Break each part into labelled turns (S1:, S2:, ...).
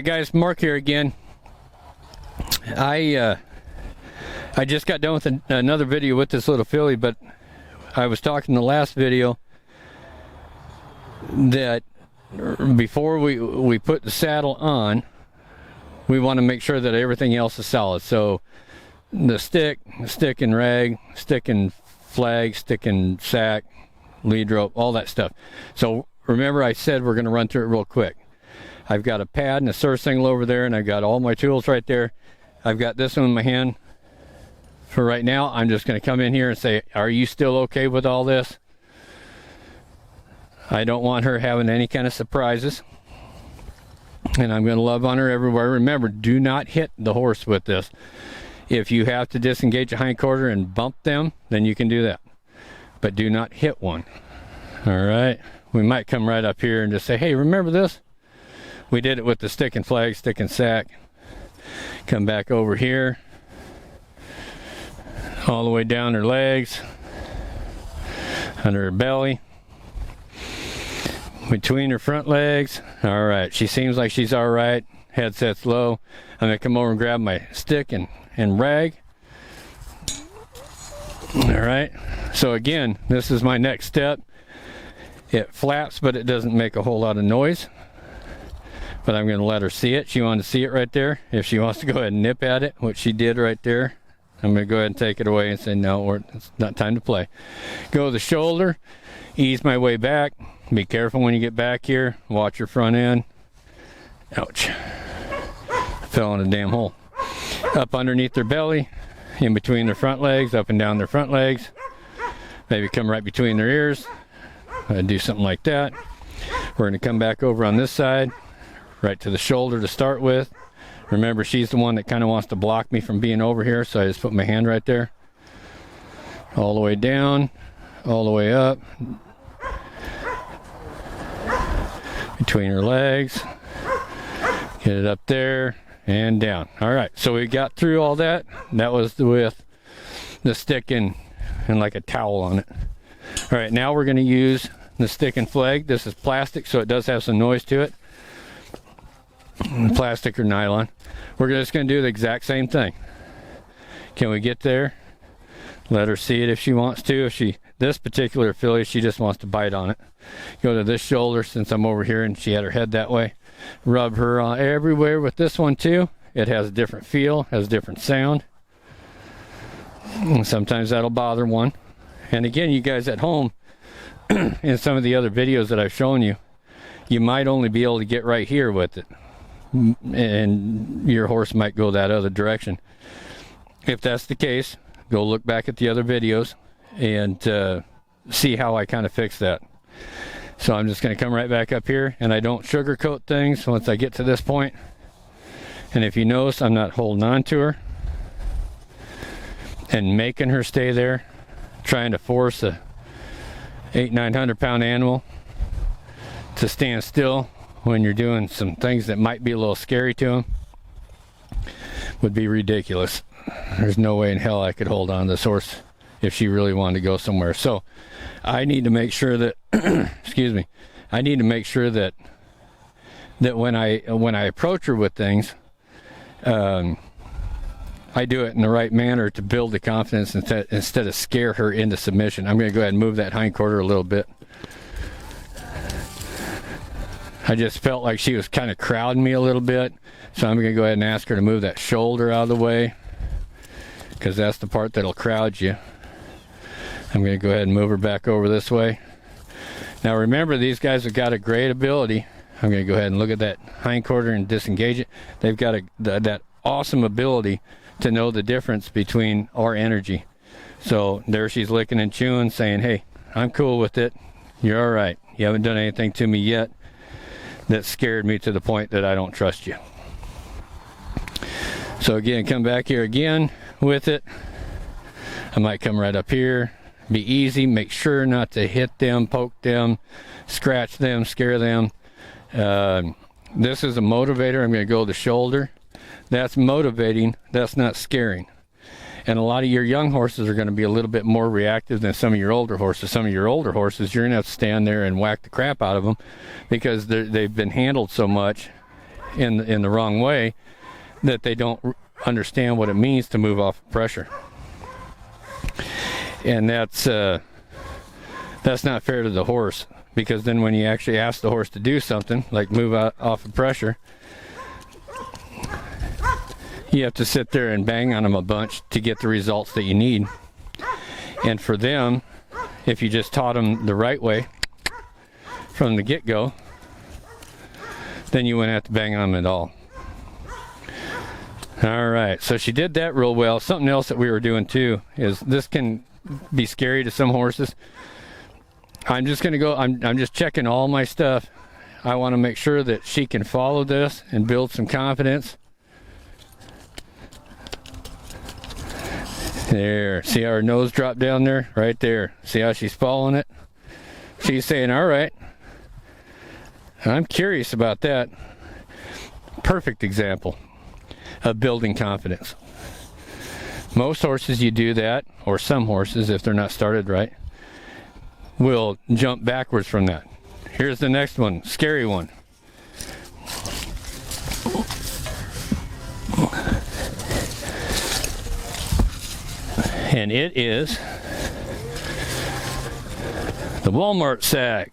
S1: Alright guys, Mark here again. I just got done with another video with this little filly, but I was talking in the last video that before we put the saddle on, we want to make sure that everything else is solid. So the stick and rag, stick and flag, stick and sack, lead rope, all that stuff. So remember I said we're going to run through it real quick. I've got a pad and a surf single over there, and I've got all my tools right there. I've got this one in my hand. For right now, I'm just going to come in here and say, are you still okay with all this? I don't want her having any kind of surprises. And I'm going to love on her everywhere. Remember, do not hit the horse with this. If you have to disengage a hindquarter and bump them, then you can do that. But do not hit one. All right? We might come right up here and just say, hey, remember this? We did it with the stick and flag, stick and sack. Come back over here. All the way down her legs. Under her belly. Between her front legs. All right, she seems like she's all right. Headset's low. I'm gonna come over and grab my stick and rag. All right, so again, this is my next step. It flaps, but it doesn't make a whole lot of noise. But I'm gonna let her see it. She wanted to see it right there. If she wants to go ahead and nip at it, which she did right there, I'm gonna go ahead and take it away and say, no, it's not time to play. Go to the shoulder, ease my way back. Be careful when you get back here. Watch your front end. Ouch. Fell in a damn hole. Up underneath their belly, in between their front legs, up and down their front legs. Maybe come right between their ears. Do something like that. We're gonna come back over on this side, right to the shoulder to start with. Remember, she's the one that kind of wants to block me from being over here, so I just put my hand right there. All the way down, all the way up. Between her legs. Get it up there and down. All right, so we got through all that. That was with the stick and like a towel on it. All right, now we're going to use the stick and flag. This is plastic, so it does have some noise to it. Plastic or nylon. We're just going to do the exact same thing. Can we get there? Let her see it if she wants to. If this particular filly, she just wants to bite on it. Go to this shoulder since I'm over here and she had her head that way. Rub her everywhere with this one too. It has a different feel, has a different sound. And sometimes that'll bother one. And again, you guys at home, in some of the other videos that I've shown you, you might only be able to get right here with it. And your horse might go that other direction. If that's the case, go look back at the other videos and see how I kind of fix that. So I'm just going to come right back up here, and I don't sugarcoat things once I get to this point. And if you notice, I'm not holding on to her and making her stay there, trying to force a 800-900 pound animal to stand still when you're doing some things that might be a little scary to them would be ridiculous. There's no way in hell I could hold on to this horse if she really wanted to go somewhere. So I need to make sure that excuse me, I need to make sure that when I approach her with things, I do it in the right manner to build the confidence instead of scare her into submission. I'm going to go ahead and move that hindquarter a little bit. I just felt like she was kind of crowding me a little bit, so I'm going to go ahead and ask her to move that shoulder out of the way, because that's the part that'll crowd you. I'm going to go ahead and move her back over this way. Now remember, these guys have got a great ability. I'm going to go ahead and look at that hindquarter and disengage it. They've got that awesome ability to know the difference between our energy. So there she's licking and chewing, saying, hey, I'm cool with it. You're all right. You haven't done anything to me yet that scared me to the point that I don't trust you. So again, come back here again with it. I might come right up here. Be easy. Make sure not to hit them, poke them, scratch them, scare them. This is a motivator. I'm going to go to the shoulder. That's motivating. That's not scaring. And a lot of your young horses are going to be a little bit more reactive than some of your older horses. Some of your older horses, you're going to have to stand there and whack the crap out of them because they've been handled so much in the wrong way, that they don't understand what it means to move off pressure. And that's not fair to the horse, because then when you actually ask the horse to do something like move out off of pressure, you have to sit there and bang on them a bunch to get the results that you need. And for them, if you just taught them the right way from the get-go, then you wouldn't have to bang on them at all. All right, so she did that real well. Something else that we were doing too is, this can be scary to some horses. I'm just gonna go, I'm just checking all my stuff. I want to make sure that she can follow this and build some confidence. There, see how her nose dropped down there? Right there. See how she's following it? She's saying, all right. I'm curious about that. Perfect example of building confidence. Most horses, you do that, or some horses, if they're not started right, will jump backwards from that. Here's the next one, scary one. And it is the Walmart sack.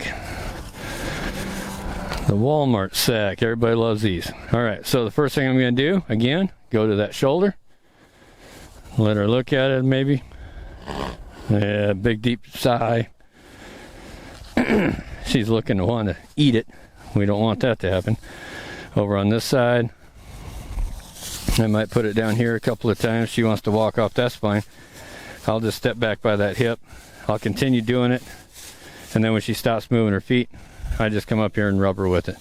S1: The Walmart sack. Everybody loves these. All right, so the first thing I'm going to do, again, go to that shoulder. Let her look at it, maybe. Yeah, big deep sigh. She's looking to want to eat it. We don't want that to happen. Over on this side, I might put it down here a couple of times. She wants to walk off, that's fine. I'll just step back by that hip. I'll continue doing it. And then when she stops moving her feet, I just come up here and rub her with it.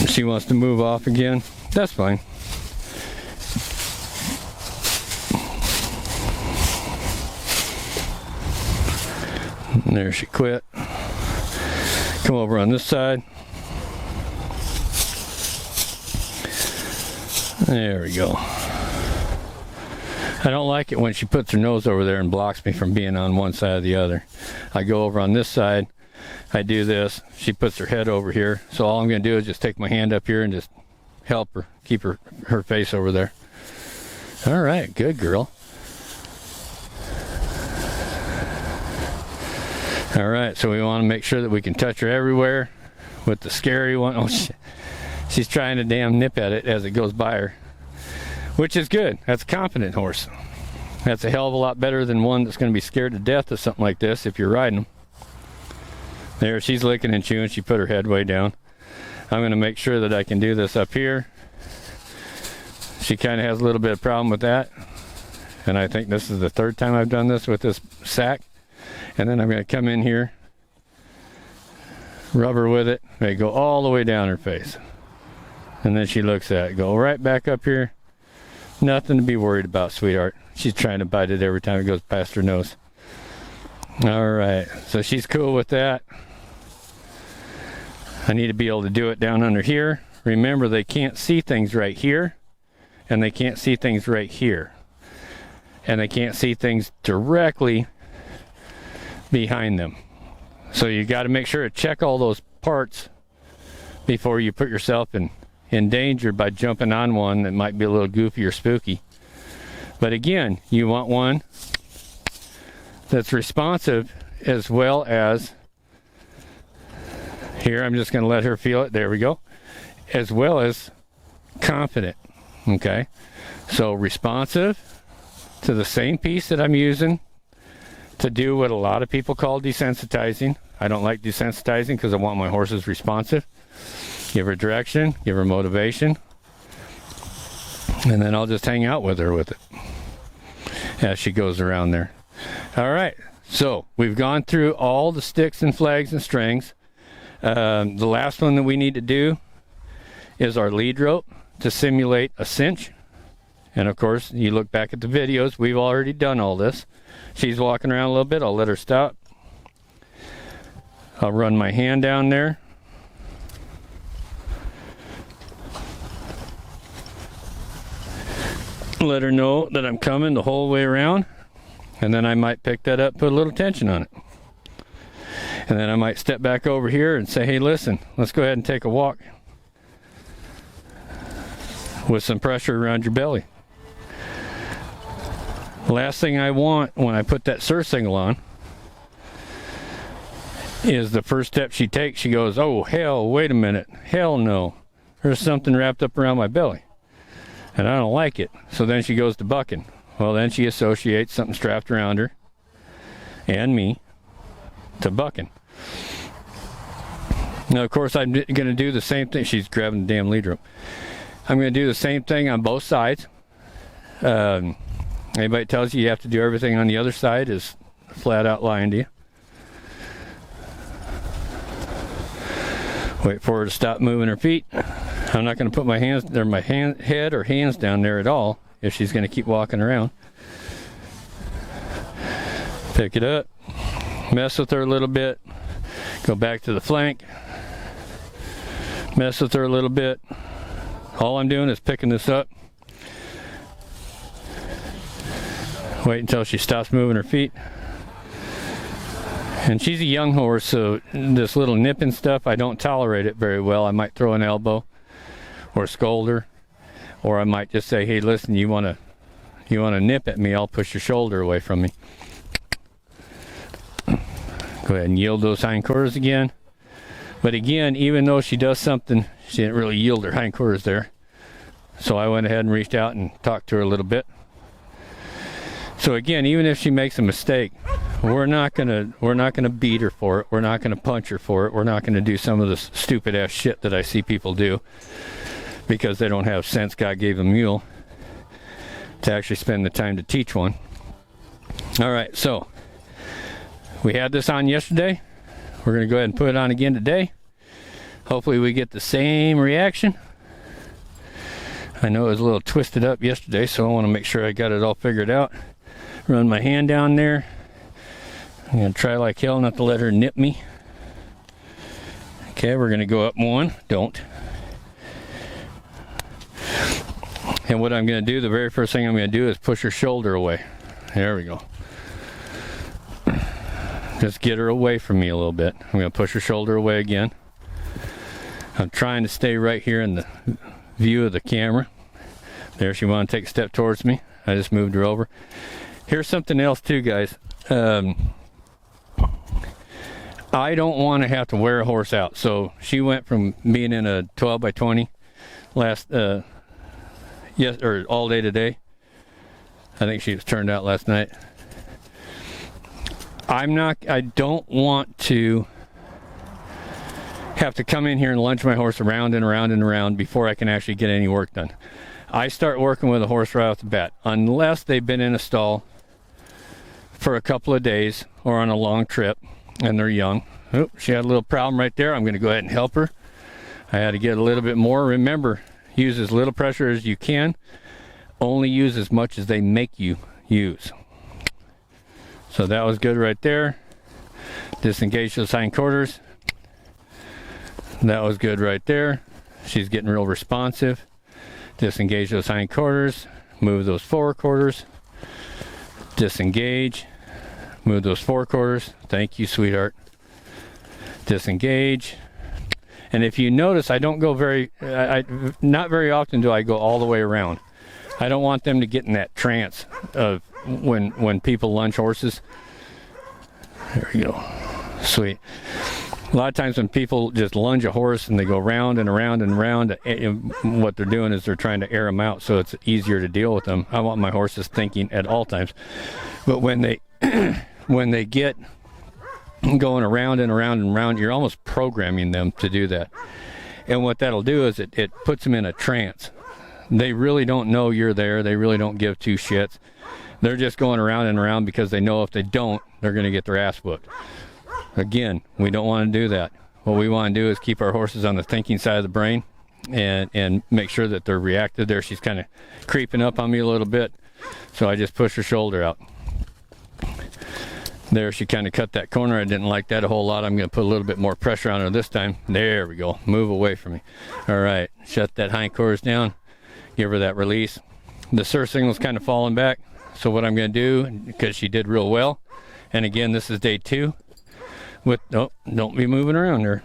S1: If she wants to move off again, that's fine. And there she quit. Come over on this side. There we go. I don't like it when she puts her nose over there and blocks me from being on one side or the other. I go over on this side, I do this, she puts her head over here. So all I'm going to do is just take my hand up here and just help her, keep her face over there. All right, good girl. All right, so we want to make sure that we can touch her everywhere with the scary one. Oh, she's trying to damn nip at it as it goes by her. Which is good. That's a confident horse. That's a hell of a lot better than one that's going to be scared to death of something like this if you're riding them. There, she's licking and chewing. She put her head way down. I'm going to make sure that I can do this up here. She kind of has a little bit of problem with that. And I think this is the third time I've done this with this sack. And then I'm going to come in here, rub her with it. They go all the way down her face. And then she looks at it. Go right back up here. Nothing to be worried about, sweetheart. She's trying to bite it every time it goes past her nose. All right, so she's cool with that. I need to be able to do it down under here. Remember, they can't see things right here, and they can't see things right here. And they can't see things directly behind them. So you got to make sure to check all those parts before you put yourself in danger by jumping on one that might be a little goofy or spooky. But again, you want one that's responsive, as well as, here I'm just going to let her feel it, there we go, as well as confident. Okay, so responsive to the same piece that I'm using to do what a lot of people call desensitizing. I don't like desensitizing because I want my horses responsive. Give her direction, give her motivation, and then I'll just hang out with her with it as she goes around there. All right, so we've gone through all the sticks and flags and strings. The last one that we need to do is our lead rope to simulate a cinch. And of course, you look back at the videos, we've already done all this. She's walking around a little bit, I'll let her stop. I'll run my hand down there. Let her know that I'm coming the whole way around, and then I might pick that up, put a little tension on it. And then I might step back over here and say, hey, listen, let's go ahead and take a walk with some pressure around your belly. The last thing I want when I put that surcingle on is the first step she takes, she goes, oh, hell, wait a minute. Hell no. There's something wrapped up around my belly. And I don't like it. So then she goes to bucking. Well, then she associates something strapped around her and me to bucking. Now, of course, I'm going to do the same thing. She's grabbing the damn lead rope. I'm going to do the same thing on both sides. Anybody tells you have to do everything on the other side is flat out lying to you. Wait for her to stop moving her feet. I'm not going to put my hands there, head or hands down there at all if she's going to keep walking around. Pick it up, mess with her a little bit, go back to the flank, mess with her a little bit. All I'm doing is picking this up. Wait until she stops moving her feet. And she's a young horse, so this little nipping stuff, I don't tolerate it very well. I might throw an elbow or scold her, or I might just say, hey, listen, you want to nip at me, I'll push your shoulder away from me. Go ahead and yield those hindquarters again. But again, even though she does something, she didn't really yield her hindquarters there. So I went ahead and reached out and talked to her a little bit. So again, even if she makes a mistake, we're not gonna beat her for it. We're not gonna punch her for it. We're not gonna do some of this stupid ass shit that I see people do because they don't have sense. God gave them a mule to actually spend the time to teach one. All right, so we had this on yesterday. We're gonna go ahead and put it on again today. Hopefully we get the same reaction. I know it was a little twisted up yesterday, so I want to make sure I got it all figured out. Run my hand down there. I'm going to try like hell not to let her nip me. Okay, we're going to go up one. Don't. And what I'm going to do, the very first thing I'm going to do is push her shoulder away. There we go. Just get her away from me a little bit. I'm going to push her shoulder away again. I'm trying to stay right here in the view of the camera. There, she wanted to take a step towards me. I just moved her over. Here's something else too, guys. I don't want to have to wear a horse out. So she went from being in a 12 by 20 all day today. I think she was turned out last night. I don't want to have to come in here and lunge my horse around and around and around before I can actually get any work done. I start working with a horse right off the bat, unless they've been in a stall for a couple of days or on a long trip and they're young. Oh, she had a little problem right there. I'm going to go ahead and help her. I had to get a little bit more. Remember, use as little pressure as you can. Only use as much as they make you use. So that was good right there. Disengage those hindquarters. That was good right there. She's getting real responsive. Disengage those hindquarters. Move those forequarters. Disengage. Move those forequarters. Thank you, sweetheart. Disengage. And if you notice, I don't go not very often do I go all the way around. I don't want them to get in that trance of when people lunge horses. There we go. Sweet. A lot of times when people just lunge a horse and they go round and around and around, what they're doing is they're trying to air them out so it's easier to deal with them. I want my horses thinking at all times. But when they when they get going around and around and around, you're almost programming them to do that. And what that'll do is it puts them in a trance. They really don't know you're there. They really don't give two shits. They're just going around and around because they know if they don't, they're going to get their ass whooped. Again, we don't want to do that. What we want to do is keep our horses on the thinking side of the brain and make sure that they're reactive. There, she's kind of creeping up on me a little bit, so I just push her shoulder out. There, she kind of cut that corner. I didn't like that a whole lot. I'm going to put a little bit more pressure on her this time. There we go. Move away from me. All right, shut that hindquarters down. Give her that release. The surcingle is kind of falling back, so what I'm going to do, because she did real well, and again, this is day 2, with, oh, don't be moving around there.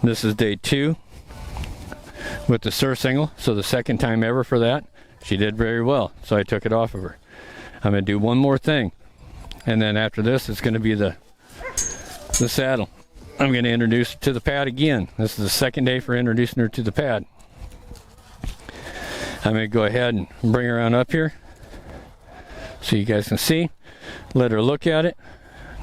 S1: This is day 2 with the surcingle, so the second time ever for that. She did very well, so I took it off of her. I'm going to do one more thing, and then after this it's going to be the saddle. I'm going to introduce her to the pad again. This is the second day for introducing her to the pad. I'm going to go ahead and bring her on up here so you guys can see. Let her look at it.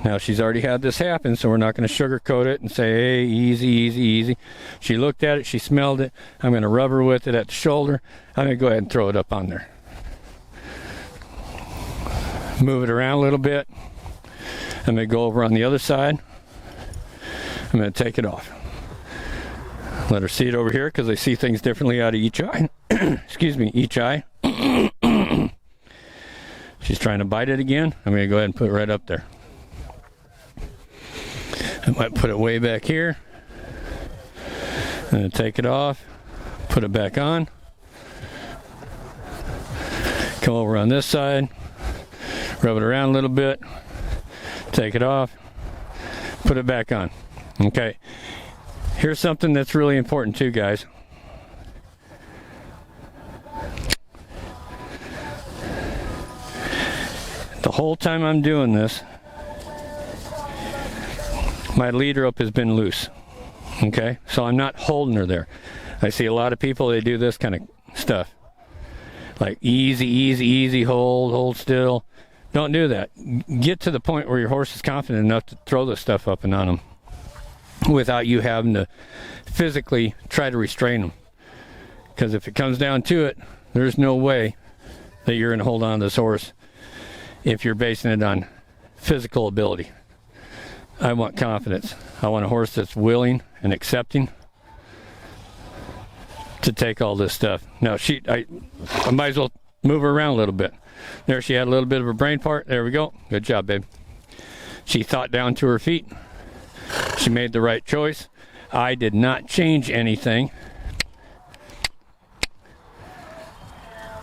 S1: Now she's already had this happen, so we're not going to sugarcoat it and say, hey, easy, easy, easy. She looked at it, she smelled it. I'm going to rub her with it at the shoulder. I'm going to go ahead and throw it up on there. Move it around a little bit. I'm going to go over on the other side. I'm going to take it off. Let her see it over here, because I see things differently out of each eye. Excuse me, each eye. She's trying to bite it again. I'm going to go ahead and put it right up there. I might put it way back here. I'm going to take it off, put it back on. Come over on this side, rub it around a little bit, take it off, put it back on. Okay, here's something that's really important too, guys. The whole time I'm doing this, my lead rope has been loose. Okay, so I'm not holding her there. I see a lot of people, they do this kind of stuff. Like easy, easy, easy, hold still. Don't do that. Get to the point where your horse is confident enough to throw the stuff up and on them without you having to physically try to restrain them. Because if it comes down to it, there's no way that you're going to hold on to this horse if you're basing it on physical ability. I want confidence. I want a horse that's willing and accepting to take all this stuff. Now I might as well move her around a little bit. There, she had a little bit of a brain part. There we go. Good job, babe. She thought down to her feet. She made the right choice. I did not change anything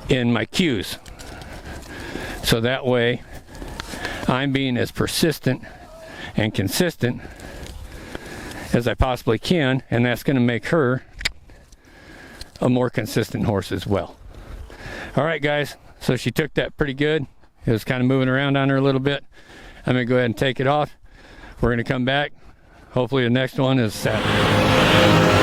S1: in my cues. So that way I'm being as persistent and consistent as I possibly can, and that's going to make her a more consistent horse as well. All right, guys, so she took that pretty good. It was kind of moving around on her a little bit. I'm going to go ahead and take it off. We're going to come back. Hopefully the next one is Saturday.